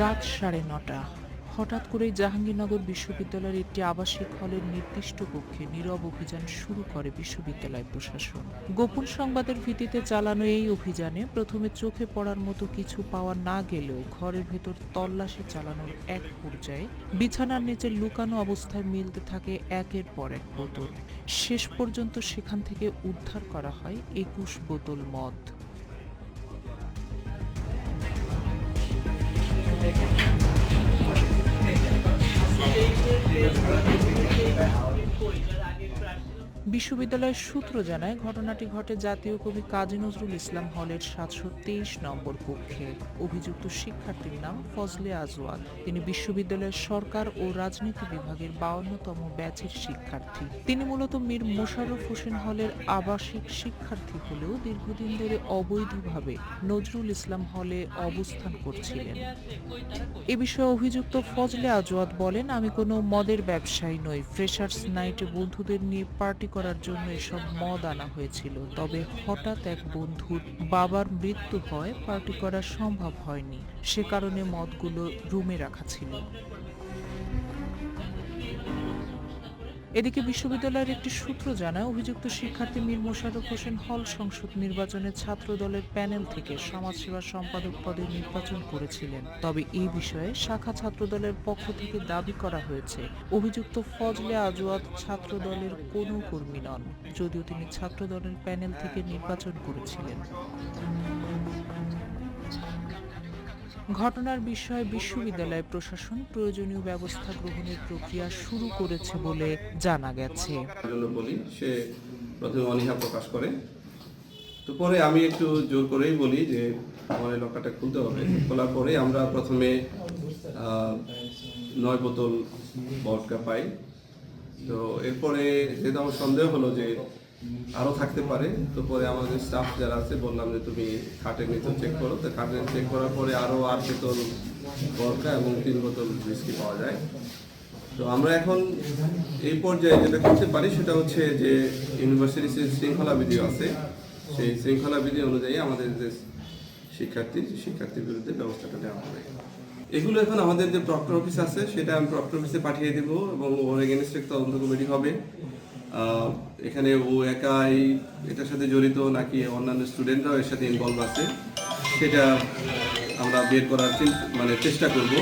রাত 9:30। হঠাৎ করেই জাহাঙ্গীরনগর বিশ্ববিদ্যালয়ের একটি আবাসিক হলের নির্দিষ্ট কক্ষে নীরব অভিযান শুরু করে বিশ্ববিদ্যালয় প্রশাসন। গোপন সংবাদের ভিত্তিতে চালানো এই অভিযানে প্রথমে চোখে পড়ার মতো কিছু পাওয়া না গেলেও ঘরের ভেতর তল্লাশি চালানোর এক পর্যায়ে বিছানার নিচে লুকানো অবস্থায় মিলতে থাকে একের পর এক বোতল। শেষ পর্যন্ত সেখান থেকে উদ্ধার করা হয় 21 বোতল মদ। বিশ্ববিদ্যালয়ের সূত্র জানায়, ঘটনাটি ঘটে জাতীয় কবি কাজী নজরুল ইসলাম হলের 723 নম্বর কক্ষে। অভিযুক্ত শিক্ষার্থীর নাম ফজলে আজওয়াদ। তিনি বিশ্ববিদ্যালয়ের সরকার ও রাজনীতি বিভাগের 52তম ব্যাচের শিক্ষার্থী। তিনি মূলত মীর মোশাররফ হোসেন হলের আবাসিক শিক্ষার্থী হলেও দীর্ঘদিন ধরে অবৈধভাবে নজরুল ইসলাম হলে অবস্থান করছিলেন। এ বিষয়ে অভিযুক্ত ফজলে আজওয়াদ বলেন, আমি কোনো মদের ব্যবসায়ী নই। ফ্রেশার্স নাইটে বন্ধুদের নিয়ে পার্টি করার জন্য এসব মদ আনা হয়েছিল। তবে হঠাৎ এক বন্ধুর বাবার মৃত্যু হয়, পার্টি করা সম্ভব হয়নি। সে কারণে মদগুলো রুমে রাখা ছিল। এদিকে বিশ্ববিদ্যালয়ের একটি সূত্র জানায়, অভিযুক্ত শিক্ষার্থী মীর মোশাররফ হোসেন হল সংসদ নির্বাচনে ছাত্রদলের প্যানেল থেকে সমাজসেবা সম্পাদক পদে নির্বাচন করেছিলেন। তবে এই বিষয়ে শাখা ছাত্রদলের পক্ষ থেকে দাবি করা হয়েছে, অভিযুক্ত ফজলে আজওয়াদ ছাত্রদলের কোনো কর্মী নন, যদিও তিনি ছাত্রদলের প্যানেল থেকে নির্বাচন করেছিলেন। ঘটনার বিষয়ে বিশ্ববিদ্যালয় প্রশাসন প্রয়োজনীয় ব্যবস্থা গ্রহণের প্রক্রিয়া শুরু করেছে বলে জানা গেছে। বলি সে প্রথমে অনীহা প্রকাশ করে, তো পরে আমি একটু জোর করেই বলি যে আমার এই লকারটা খুলতে হবে। খোলার পরে আমরা প্রথমে 9 বোতল ভদকা পাই। তো এরপরে যেহেতু আমার সন্দেহ হলো যে আরও থাকতে পারে, তো পরে আমাদের স্টাফ যারা আছে বললাম যে তুমি খাটের নিচে চেক করো। তো খাটের চেক করার পরে আরও 8 বোতল ভদকা এবং 3 বোতল হুইস্কি পাওয়া যায়। তো আমরা এখন এই পর্যায়ে যেটা করতে পারি সেটা হচ্ছে যে ইউনিভার্সিটির শৃঙ্খলা বিধি আছে, সেই শৃঙ্খলা বিধি অনুযায়ী আমাদের যে শিক্ষার্থীর বিরুদ্ধে ব্যবস্থাটা নেওয়া হবে। এগুলো এখন আমাদের যে প্রক্টর অফিস আছে সেটা আমি প্রক্টর অফিসে পাঠিয়ে দেবো এবং ওর এগেনস্টে তদন্ত কমিটি হবে। এখানে ও একাই এটার সাথে জড়িত নাকি অন্যান্য স্টুডেন্টরাও এর সাথে ইনভলভ আছে সেটা আমরা বের করার চেষ্টা করব।